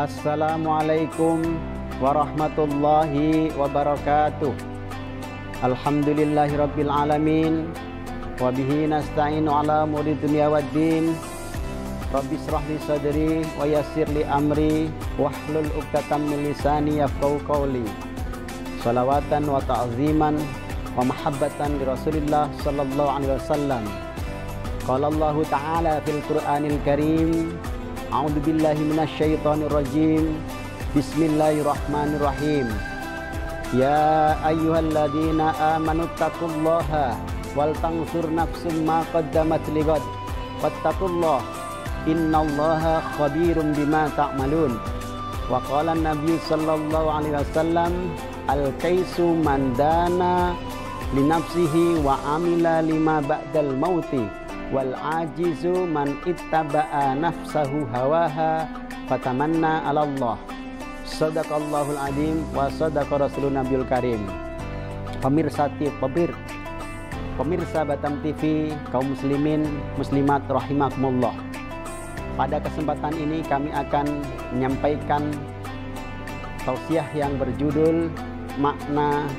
Assalamualaikum warahmatullahi wabarakatuh. Alhamdulillahirabbil alamin wa bihi nasta'inu ala umuri dunya waddin. Rabbi shrah li sadri wa yassir li amri wahlul 'uqdatam min lisani yafqahu qawli. Shalawatan wa ta'ziman wa mahabbatan li Rasulillah sallallahu alaihi wasallam. Qala Allah ta'ala fil Qur'anil Karim, a'udzu billahi minasyaitonir rajim. Bismillahirrahmanirrahim. Ya ayyuhalladzina amanu taqullaha wal tanzur nafsum ma qaddamat lighad wattaqullaha innallaha khabirum bima ta'malun. Wa qala an-nabiy sallallahu alaihi wasallam, al-kaisu man dana li nafsihi wa amila lima ba'dal mauti wal ajizu man ittaba'a nafsahu hawaha fatamanna 'ala Allah. Shadaqallahul adzim wa shadaqa rasulun nabiyul karim. Pemirsa Batam TV, kaum muslimin muslimat rahimakumullah. Pada kesempatan ini kami akan menyampaikan tausiah yang berjudul makna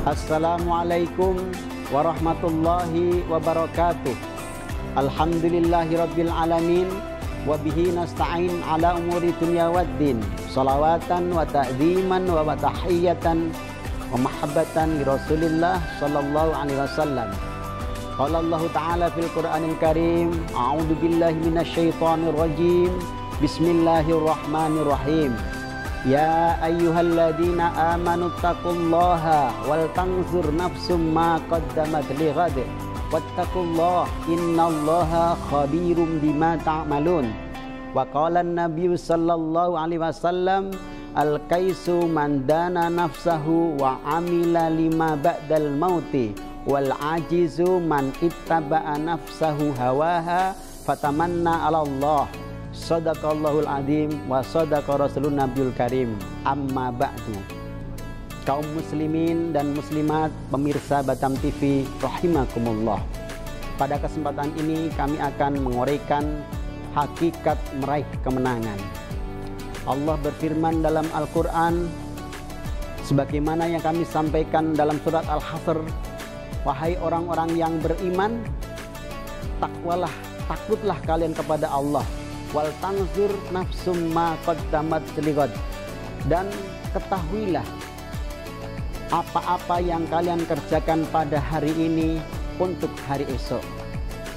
Assalamualaikum warahmatullahi wabarakatuh. Alhamdulillahirabbil alamin wa bihi nasta'in ala umuri dunya waddin. Shalawatan wa ta'ziman wa tahiyyatan wa mahabbatan li Rasulillah sallallahu alaihi wasallam. Qala Allah ta'ala fil Qur'anil Karim, a'udzu billahi minasyaitonir rajim. Bismillahirrahmanirrahim. Ya ayyuhalladzina amanu taqullaha wal tanzur nafsum ma qaddamat lighad wattaqullaha innallaha khabirum bima ta'malun. Wa qala an-nabiy sallallahu alaihi wasallam, al-kaisu man dana nafsahu wa amila lima ba'dal mauti wal ajizu man ittaba'a nafsahu hawaha fatamanna 'ala Allah. Shadaqallahul adzim wa shadaqa rasulun nabiyul karim. Amma ba'du. Kaum muslimin dan muslimat pemirsa Batam TV rahimakumullah. Pada kesempatan ini kami akan menguraikan hakikat meraih kemenangan. Allah berfirman dalam Al-Quran sebagaimana yang kami sampaikan dalam surat Al-Hasr, wahai orang-orang yang beriman, takutlah kalian kepada Allah, wal tanzur nafsum ma qaddamat lighad, dan ketahuilah apa-apa yang kalian kerjakan pada hari ini untuk hari esok.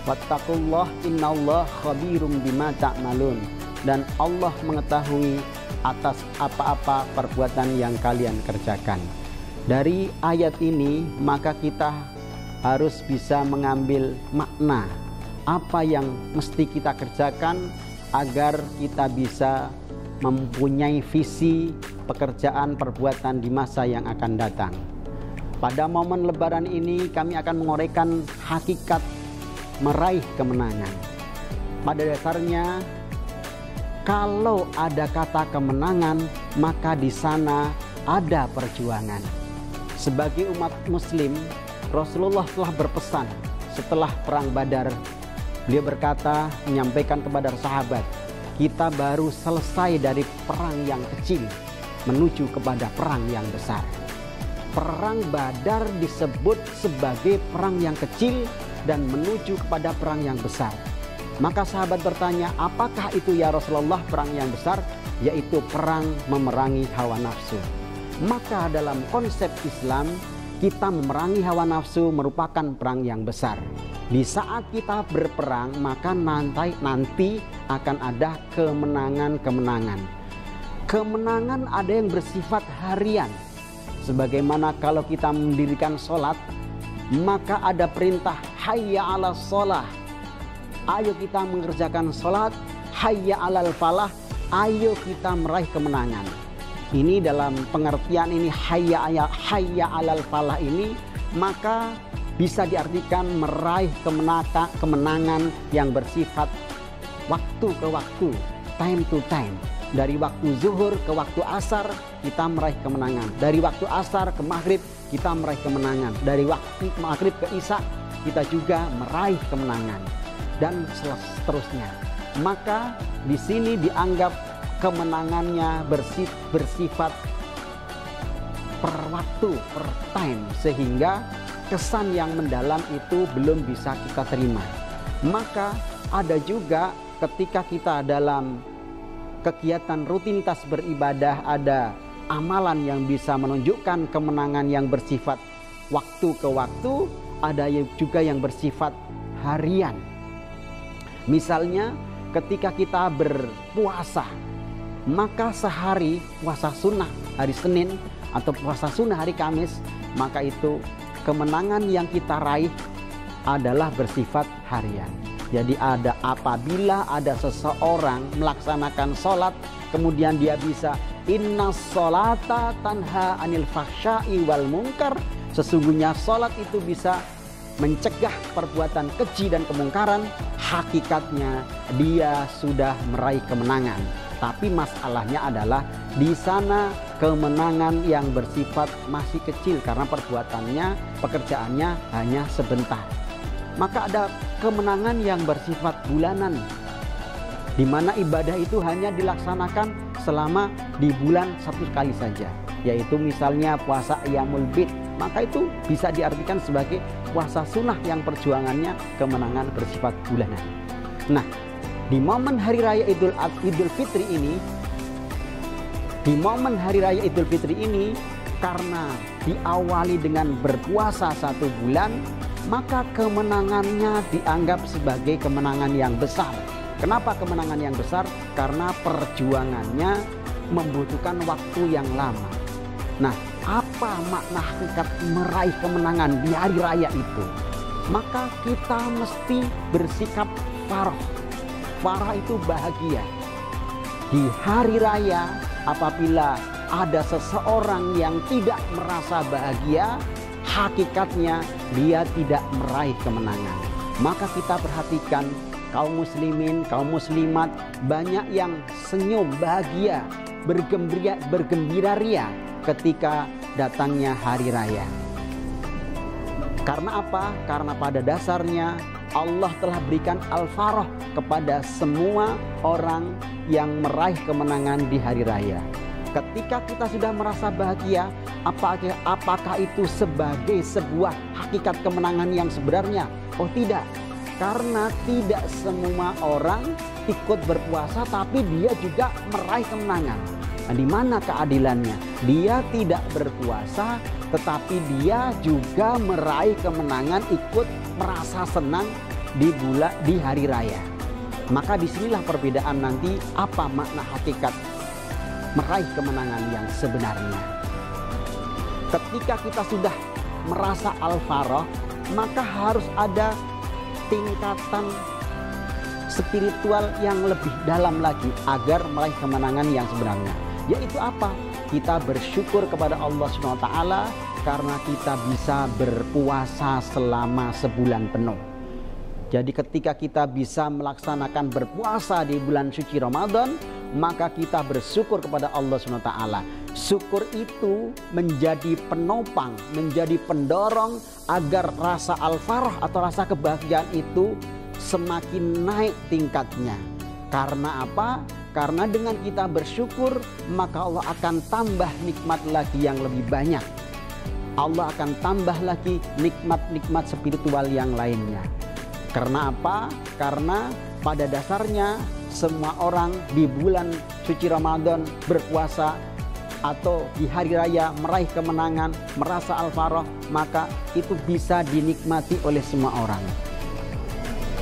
Wattaqullah innallaha khabirum bima ta'malun, dan Allah mengetahui atas apa-apa perbuatan yang kalian kerjakan. Dari ayat ini maka kita harus bisa mengambil makna apa yang mesti kita kerjakan agar kita bisa mempunyai visi pekerjaan perbuatan di masa yang akan datang. Pada momen lebaran ini kami akan menguraikan hakikat meraih kemenangan. Pada dasarnya kalau ada kata kemenangan, maka di sana ada perjuangan. Sebagai umat muslim, Rasulullah telah berpesan setelah perang Badar. Beliau berkata, menyampaikan kepada sahabat, kita baru selesai dari perang yang kecil menuju kepada perang yang besar. Perang Badar disebut sebagai perang yang kecil dan menuju kepada perang yang besar. Maka sahabat bertanya, apakah itu ya Rasulullah perang yang besar? Yaitu perang memerangi hawa nafsu. Maka dalam konsep Islam, kita memerangi hawa nafsu merupakan perang yang besar. Di saat kita berperang, maka nanti akan ada kemenangan-kemenangan. Kemenangan ada yang bersifat harian. Sebagaimana kalau kita mendirikan sholat, maka ada perintah hayya 'alas sholah. Ayo kita mengerjakan sholat. Hayya 'alal falah. Ayo kita meraih kemenangan. Ini dalam pengertian ini hayya 'alal falah ini, maka bisa diartikan meraih kemenangan yang bersifat waktu ke waktu, time to time. Dari waktu zuhur ke waktu asar kita meraih kemenangan. Dari waktu asar ke maghrib kita meraih kemenangan. Dari waktu maghrib ke isya kita juga meraih kemenangan. Dan seterusnya. Maka di sini dianggap kemenangannya bersifat per waktu, per time, sehingga kesan yang mendalam itu belum bisa kita terima. Maka ada juga ketika kita dalam kegiatan rutinitas beribadah, ada amalan yang bisa menunjukkan kemenangan yang bersifat waktu ke waktu, ada juga yang bersifat harian. Misalnya ketika kita berpuasa, maka sehari puasa sunnah hari Senin atau puasa sunnah hari Kamis, maka itu kemenangan yang kita raih adalah bersifat harian. Jadi apabila ada seseorang melaksanakan sholat, kemudian dia bisa inna sholata tanha anil fahsya'i wal munkar, sesungguhnya sholat itu bisa mencegah perbuatan keji dan kemungkaran, hakikatnya dia sudah meraih kemenangan. Tapi masalahnya adalah di sana kemenangan yang bersifat masih kecil karena perbuatannya, pekerjaannya hanya sebentar. Maka ada kemenangan yang bersifat bulanan, di mana ibadah itu hanya dilaksanakan selama di bulan satu kali saja, yaitu misalnya puasa Ayyamul Bid. Maka itu bisa diartikan sebagai puasa sunnah yang perjuangannya kemenangan bersifat bulanan. Nah, di momen hari raya Idul Fitri ini, karena diawali dengan berpuasa 1 bulan, maka kemenangannya dianggap sebagai kemenangan yang besar. Kenapa kemenangan yang besar? Karena perjuangannya membutuhkan waktu yang lama. Nah, apa makna hakikat meraih kemenangan di hari raya itu? Maka kita mesti bersikap farah. Farah itu bahagia. Di hari raya apabila ada seseorang yang tidak merasa bahagia, hakikatnya dia tidak meraih kemenangan. Maka kita perhatikan kaum muslimin, kaum muslimat banyak yang senyum, bahagia, bergembira ria ketika datangnya hari raya. Karena apa? Karena pada dasarnya Allah telah berikan al-farah kepada semua orang yang meraih kemenangan di hari raya. Ketika kita sudah merasa bahagia, apakah itu sebagai sebuah hakikat kemenangan yang sebenarnya? Oh tidak, karena tidak semua orang ikut berpuasa tapi dia juga meraih kemenangan. Nah, di mana keadilannya? Dia tidak berpuasa tetapi dia juga meraih kemenangan, ikut merasa senang di hari raya. Maka disinilah perbedaan nanti apa makna hakikat meraih kemenangan yang sebenarnya. Ketika kita sudah merasa al-farah, maka harus ada tingkatan spiritual yang lebih dalam lagi agar meraih kemenangan yang sebenarnya. Yaitu apa? Kita bersyukur kepada Allah SWT karena kita bisa berpuasa selama sebulan penuh. Jadi ketika kita bisa melaksanakan berpuasa di bulan suci Ramadan, maka kita bersyukur kepada Allah SWT. Syukur itu menjadi penopang, menjadi pendorong agar rasa al-farah atau rasa kebahagiaan itu semakin naik tingkatnya. Karena apa? Karena dengan kita bersyukur, maka Allah akan tambah nikmat lagi yang lebih banyak. Allah akan tambah lagi nikmat-nikmat spiritual yang lainnya. Karena apa? Karena pada dasarnya semua orang di bulan suci Ramadan berpuasa atau di hari raya meraih kemenangan, merasa al-farah, maka itu bisa dinikmati oleh semua orang.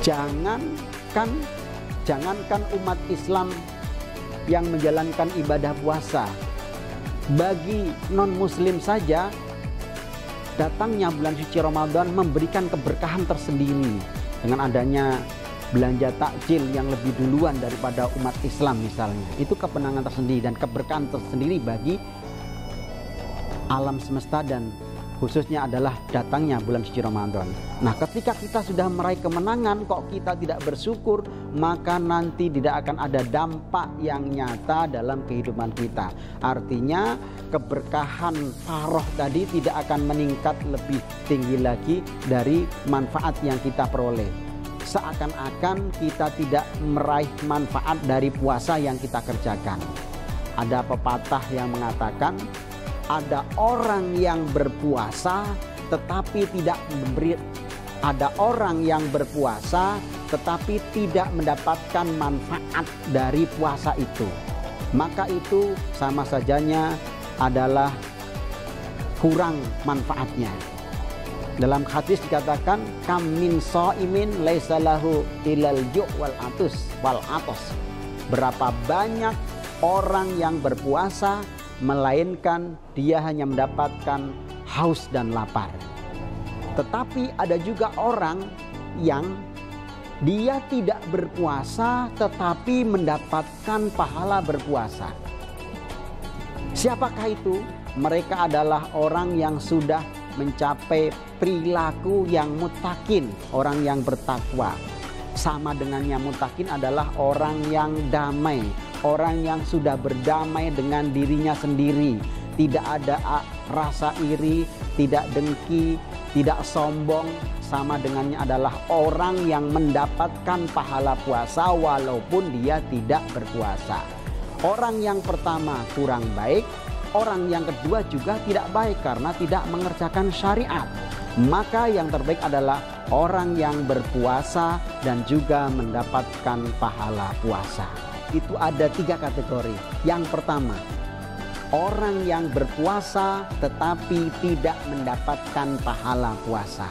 Jangankan umat Islam yang menjalankan ibadah puasa, bagi non-muslim saja datangnya bulan suci Ramadan memberikan keberkahan tersendiri dengan adanya belanja takjil yang lebih duluan daripada umat Islam misalnya. Itu kemenangan tersendiri dan keberkahan tersendiri bagi alam semesta dan khususnya adalah datangnya bulan suci Ramadan. Nah, ketika kita sudah meraih kemenangan kok kita tidak bersyukur, maka nanti tidak akan ada dampak yang nyata dalam kehidupan kita. Artinya keberkahan faroh tadi tidak akan meningkat lebih tinggi lagi dari manfaat yang kita peroleh. Seakan-akan kita tidak meraih manfaat dari puasa yang kita kerjakan. Ada pepatah yang mengatakan, ada orang yang berpuasa tetapi tidak memberi, ada orang yang berpuasa tetapi tidak mendapatkan manfaat dari puasa itu. Maka itu sama sajanya adalah kurang manfaatnya. Dalam hadis dikatakan, kam min shaimin laisa lahu ilal ju' wal atos. Berapa banyak orang yang berpuasa melainkan dia hanya mendapatkan haus dan lapar. Tetapi ada juga orang yang dia tidak berpuasa tetapi mendapatkan pahala berpuasa. Siapakah itu? Mereka adalah orang yang sudah mencapai perilaku yang muttaqin, orang yang bertakwa. Sama dengannya muttaqin adalah orang yang damai, orang yang sudah berdamai dengan dirinya sendiri. Tidak ada rasa iri, tidak dengki, tidak sombong. Sama dengannya adalah orang yang mendapatkan pahala puasa walaupun dia tidak berpuasa. Orang yang pertama kurang baik, orang yang kedua juga tidak baik karena tidak mengerjakan syariat. Maka yang terbaik adalah orang yang berpuasa dan juga mendapatkan pahala puasa. Itu ada 3 kategori. Yang pertama, orang yang berpuasa tetapi tidak mendapatkan pahala puasa.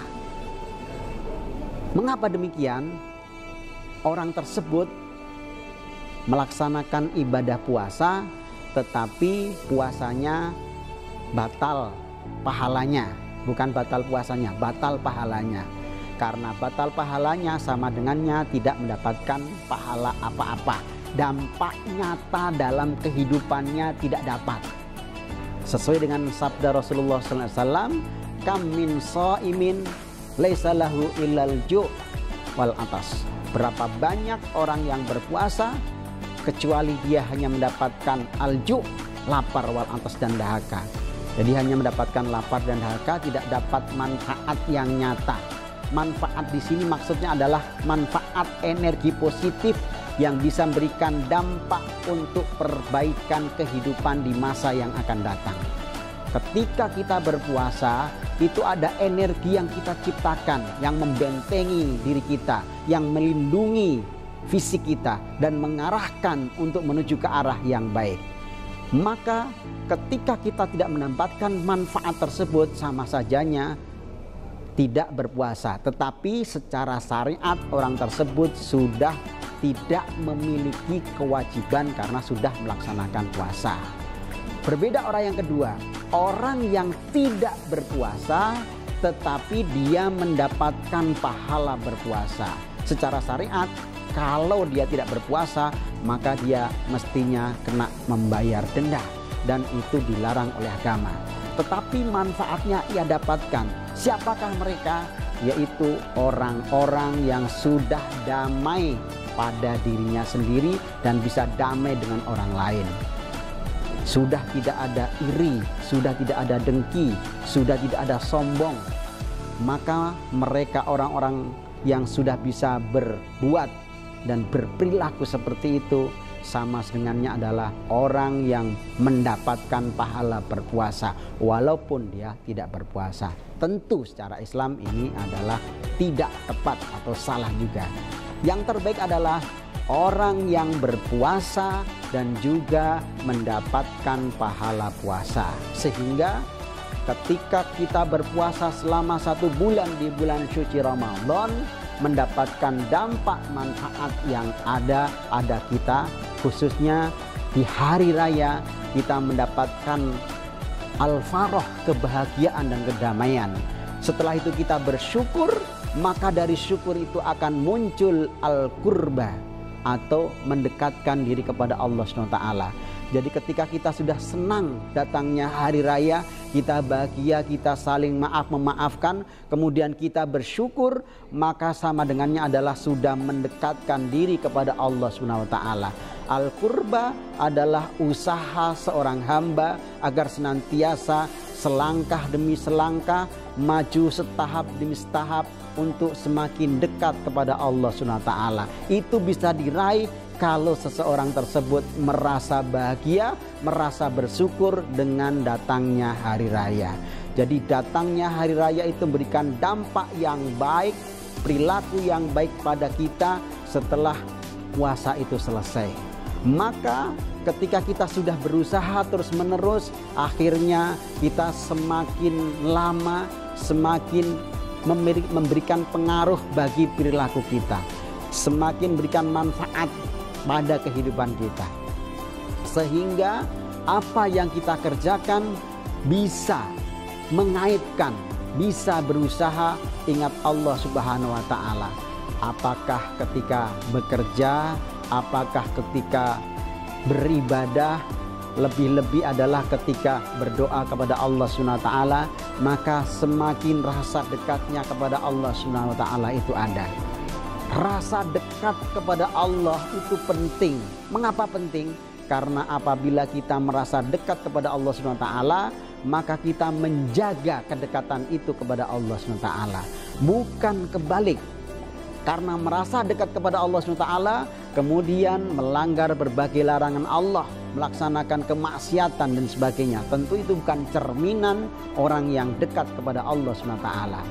Mengapa demikian? Orang tersebut melaksanakan ibadah puasa tetapi puasanya batal pahalanya. Bukan batal puasanya, batal pahalanya. Karena batal pahalanya sama dengannya tidak mendapatkan pahala apa-apa. Dampak nyata dalam kehidupannya tidak dapat. Sesuai dengan sabda Rasulullah SAW, kam min shaimin laisa lahu illal ju' wal atas. Berapa banyak orang yang berpuasa kecuali dia hanya mendapatkan al-ju', lapar, wal atas dan dahaga. Jadi hanya mendapatkan lapar dan dahaga, tidak dapat manfaat yang nyata. Manfaat di sini maksudnya adalah manfaat energi positif yang bisa memberikan dampak untuk perbaikan kehidupan di masa yang akan datang. Ketika kita berpuasa, itu ada energi yang kita ciptakan, yang membentengi diri kita, yang melindungi fisik kita dan mengarahkan untuk menuju ke arah yang baik. Maka ketika kita tidak mendapatkan manfaat tersebut, sama sajanya tidak berpuasa. Tetapi secara syariat orang tersebut sudah tidak memiliki kewajiban karena sudah melaksanakan puasa. Berbeda orang yang kedua, orang yang tidak berpuasa tetapi dia mendapatkan pahala berpuasa. Secara syariat, kalau dia tidak berpuasa, maka dia mestinya kena membayar denda. Dan itu dilarang oleh agama. Tetapi manfaatnya ia dapatkan. Siapakah mereka? Yaitu orang-orang yang sudah damai pada dirinya sendiri dan bisa damai dengan orang lain. Sudah tidak ada iri, sudah tidak ada dengki, sudah tidak ada sombong. Maka mereka orang-orang yang sudah bisa berbuat dan berperilaku seperti itu, sama dengannya adalah orang yang mendapatkan pahala berpuasa walaupun dia tidak berpuasa. Tentu secara Islam ini adalah tidak tepat atau salah juga. Yang terbaik adalah orang yang berpuasa dan juga mendapatkan pahala puasa. Sehingga ketika kita berpuasa selama 1 bulan di bulan suci Ramadan, mendapatkan dampak manfaat yang ada kita, khususnya di hari raya kita mendapatkan al-faroh, kebahagiaan dan kedamaian. Setelah itu kita bersyukur, maka dari syukur itu akan muncul al-qurba atau mendekatkan diri kepada Allah SWT. Jadi ketika kita sudah senang datangnya hari raya, kita bahagia, kita saling memaafkan, kemudian kita bersyukur, maka sama dengannya adalah sudah mendekatkan diri kepada Allah Subhanahu wa taala. Al-qurba adalah usaha seorang hamba agar senantiasa selangkah demi selangkah, maju setahap demi setahap untuk semakin dekat kepada Allah Subhanahu wa taala. Itu bisa diraih kalau seseorang tersebut merasa bahagia, merasa bersyukur dengan datangnya hari raya. Jadi datangnya hari raya itu memberikan dampak yang baik, perilaku yang baik pada kita setelah puasa itu selesai. Maka ketika kita sudah berusaha terus menerus, akhirnya kita semakin lama semakin memberikan pengaruh bagi perilaku kita, semakin memberikan manfaat pada kehidupan kita, sehingga apa yang kita kerjakan bisa mengaitkan, bisa berusaha ingat Allah Subhanahu wa taala. Apakah ketika bekerja, apakah ketika beribadah, lebih-lebih adalah ketika berdoa kepada Allah Subhanahu wa taala, maka semakin rasa dekatnya kepada Allah Subhanahu wa taala itu ada. Rasa dekat kepada Allah itu penting. Mengapa penting? Karena apabila kita merasa dekat kepada Allah Subhanahu wa taala, maka kita menjaga kedekatan itu kepada Allah Subhanahu wa taala. Bukan kebalik. Karena merasa dekat kepada Allah Subhanahu wa taala, kemudian melanggar berbagai larangan Allah, melaksanakan kemaksiatan dan sebagainya. Tentu itu bukan cerminan orang yang dekat kepada Allah Subhanahu wa taala.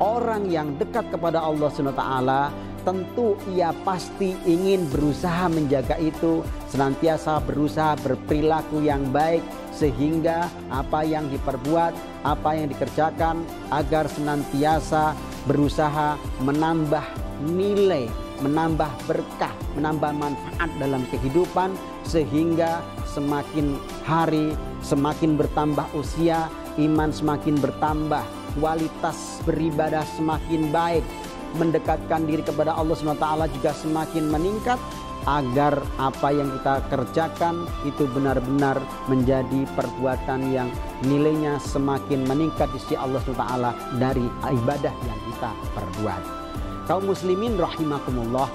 Orang yang dekat kepada Allah Subhanahu wa taala tentu ia pasti ingin berusaha menjaga itu, senantiasa berusaha berperilaku yang baik, sehingga apa yang diperbuat, apa yang dikerjakan agar senantiasa berusaha menambah nilai, menambah berkah, menambah manfaat dalam kehidupan, sehingga semakin hari semakin bertambah usia, iman semakin bertambah, kualitas beribadah semakin baik, mendekatkan diri kepada Allah SWT juga semakin meningkat, agar apa yang kita kerjakan itu benar-benar menjadi perbuatan yang nilainya semakin meningkat di sisi Allah SWT dari ibadah yang kita perbuat. Kaum muslimin rahimakumullah,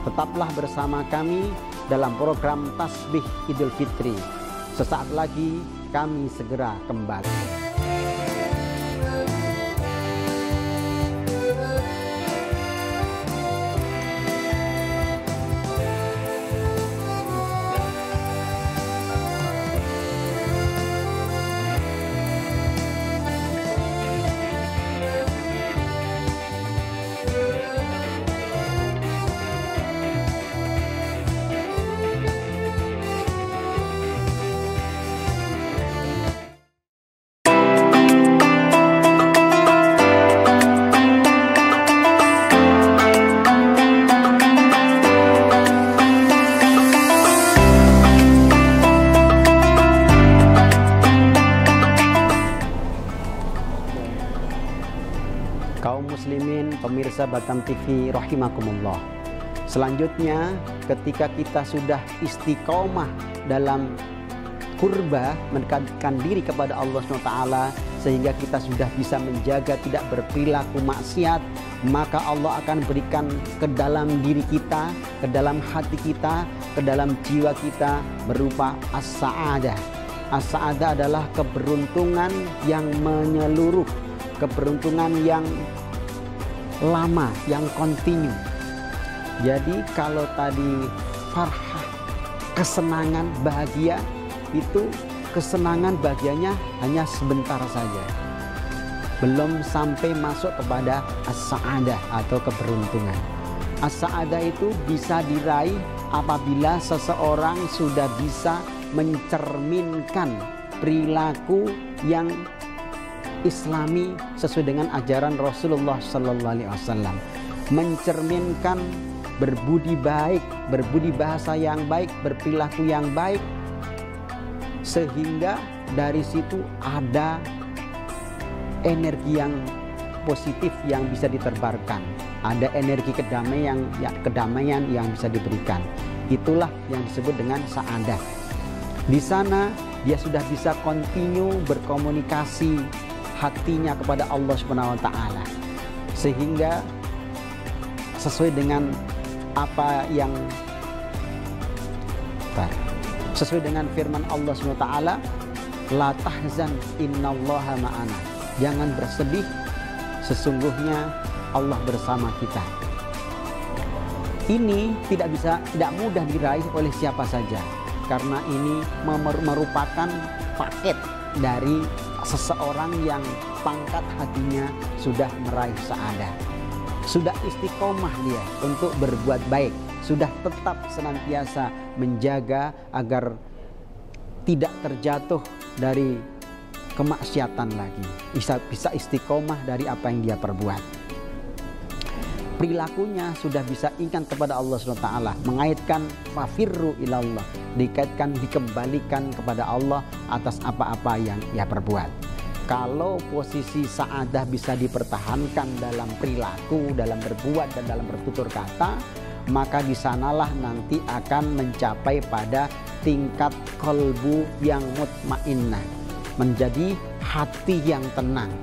tetaplah bersama kami dalam program Tasbih Idul Fitri. Sesaat lagi kami segera kembali. Kaum muslimin pemirsa Batam TV rahimakumullah. Selanjutnya ketika kita sudah istiqomah dalam kurba, mendekatkan diri kepada Allah SWT, sehingga kita sudah bisa menjaga tidak berperilaku maksiat, maka Allah akan berikan ke dalam diri kita, ke dalam hati kita, ke dalam jiwa kita berupa as-sa'adah. As-sa'adah adalah keberuntungan yang menyeluruh, keberuntungan yang lama, yang kontinu. Jadi kalau tadi farhah, kesenangan, bahagia, itu kesenangan bahagianya hanya sebentar saja, belum sampai masuk kepada as-sa'adah atau keberuntungan. As-sa'adah itu bisa diraih apabila seseorang sudah bisa mencerminkan perilaku yang Islami sesuai dengan ajaran Rasulullah Sallallahu Alaihi Wasallam, mencerminkan berbudi baik, berbudi bahasa yang baik, berperilaku yang baik, sehingga dari situ ada energi yang positif yang bisa ditebarkan, ada energi kedamaian yang bisa diberikan. Itulah yang disebut dengan sa'adah. Di sana dia sudah bisa continue berkomunikasi hatinya kepada Allah Subhanahu wa taala. Sehingga sesuai dengan apa yang sesuai dengan firman Allah Subhanahu wa taala, la tahzan innallaha ma'ana. Jangan bersedih, sesungguhnya Allah bersama kita. Ini tidak mudah diraih oleh siapa saja, karena ini merupakan paket dari seseorang yang pangkat hatinya sudah meraih sa'adah, sudah istiqomah dia untuk berbuat baik, sudah tetap senantiasa menjaga agar tidak terjatuh dari kemaksiatan lagi, bisa istiqomah dari apa yang dia perbuat. Perilakunya sudah bisa ingat kepada Allah SWT, mengaitkan fafirru ilallah, dikembalikan kepada Allah atas apa-apa yang ia perbuat. Kalau posisi sa'adah bisa dipertahankan dalam perilaku, dalam berbuat, dan dalam bertutur kata, maka di sanalah nanti akan mencapai pada tingkat qalbu yang mutmainnah, menjadi hati yang tenang.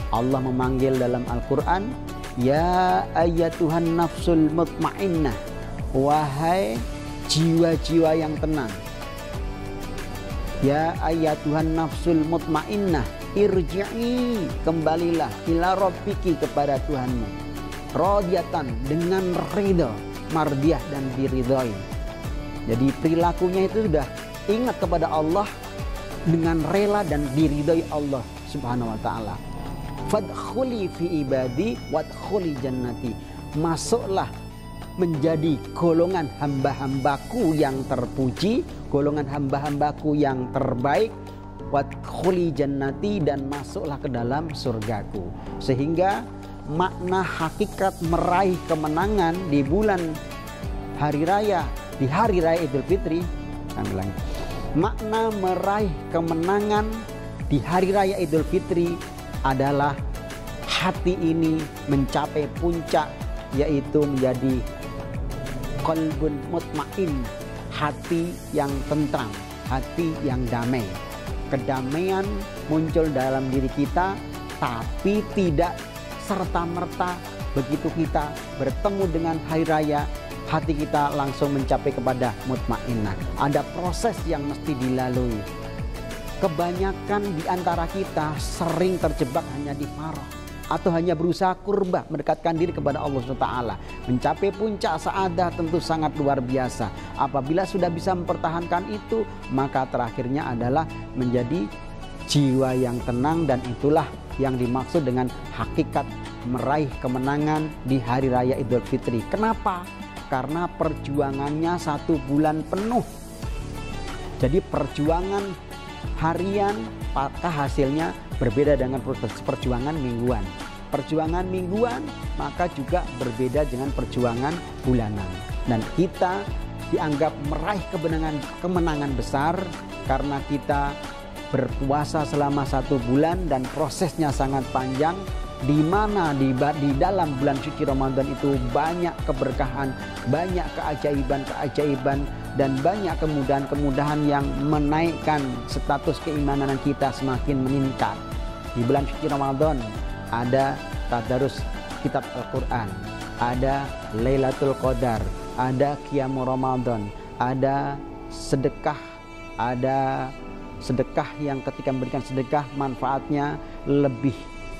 Allah memanggil dalam Al-Quran, ya ayyatuhan nafsul mutmainnah, wahai jiwa-jiwa yang tenang. Ya ayyatuhan nafsul mutmainnah, irji'i, kembalilah, ila rabbiki, kepada Tuhanmu, radiyatan, dengan ridha, mardiyah, dan diridhoi. Jadi perilakunya itu sudah ingat kepada Allah dengan rela dan diridhoi Allah Subhanahu wa taala. Fadkhuli fi ibadi wadkhuli jannati, masuklah menjadi golongan hamba-hambaku yang terpuji, golongan hamba-hambaku yang terbaik, wadkhuli jannati, dan masuklah ke dalam surgaku. Sehingga makna hakikat meraih kemenangan di bulan hari raya, di hari raya Idul Fitri, makna meraih kemenangan di hari raya Idul Fitri adalah hati ini mencapai puncak, yaitu menjadi qalbun mutmain, hati yang tentram, hati yang damai. Kedamaian muncul dalam diri kita, tapi tidak serta-merta begitu kita bertemu dengan hari raya, hati kita langsung mencapai kepada mutmainnah. Ada proses yang mesti dilalui. Kebanyakan di antara kita sering terjebak hanya di farah, atau hanya berusaha kurbah, mendekatkan diri kepada Allah SWT. Mencapai puncak sa'adah tentu sangat luar biasa. Apabila sudah bisa mempertahankan itu, maka terakhirnya adalah menjadi jiwa yang tenang, dan itulah yang dimaksud dengan hakikat meraih kemenangan di hari raya Idul Fitri. Kenapa? Karena perjuangannya 1 bulan penuh. Jadi perjuangan harian, maka hasilnya berbeda dengan perjuangan mingguan. Perjuangan mingguan maka juga berbeda dengan perjuangan bulanan. Dan kita dianggap meraih kemenangan besar karena kita berpuasa selama 1 bulan, dan prosesnya sangat panjang, di mana di dalam bulan suci Ramadan itu banyak keberkahan, banyak keajaiban, dan banyak kemudahan-kemudahan yang menaikkan status keimanan kita semakin meningkat. Di bulan suci Ramadan ada tadarus kitab Al-Quran, ada Lailatul Qadar, ada Qiyamul Ramadan, ada sedekah, ada sedekah yang ketika memberikan sedekah manfaatnya lebih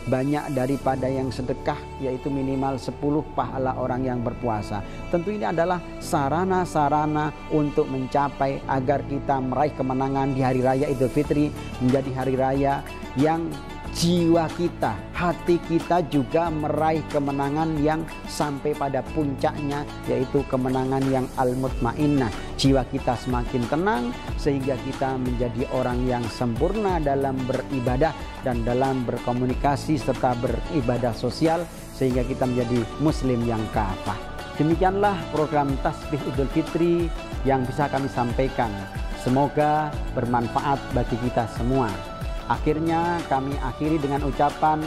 banyak daripada yang sedekah, yaitu minimal 10 pahala orang yang berpuasa. Tentu ini adalah sarana-sarana untuk mencapai agar kita meraih kemenangan di hari raya Idul Fitri, menjadi hari raya yang jiwa kita, hati kita juga meraih kemenangan yang sampai pada puncaknya, yaitu kemenangan yang al-mutmainnah. Jiwa kita semakin tenang sehingga kita menjadi orang yang sempurna dalam beribadah dan dalam berkomunikasi serta beribadah sosial, sehingga kita menjadi muslim yang kafah. Demikianlah program Tasbih Idul Fitri yang bisa kami sampaikan. Semoga bermanfaat bagi kita semua. Akhirnya kami akhiri dengan ucapan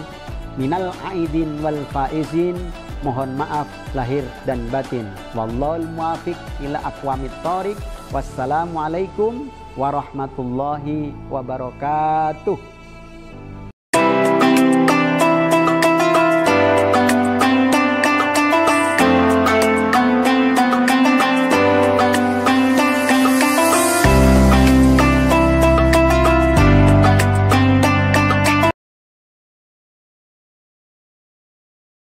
minal aidin wal faizin, mohon maaf lahir dan batin. Wallahul muwaffiq ila aqwamit thoriq. Wassalamualaikum warahmatullahi wabarakatuh.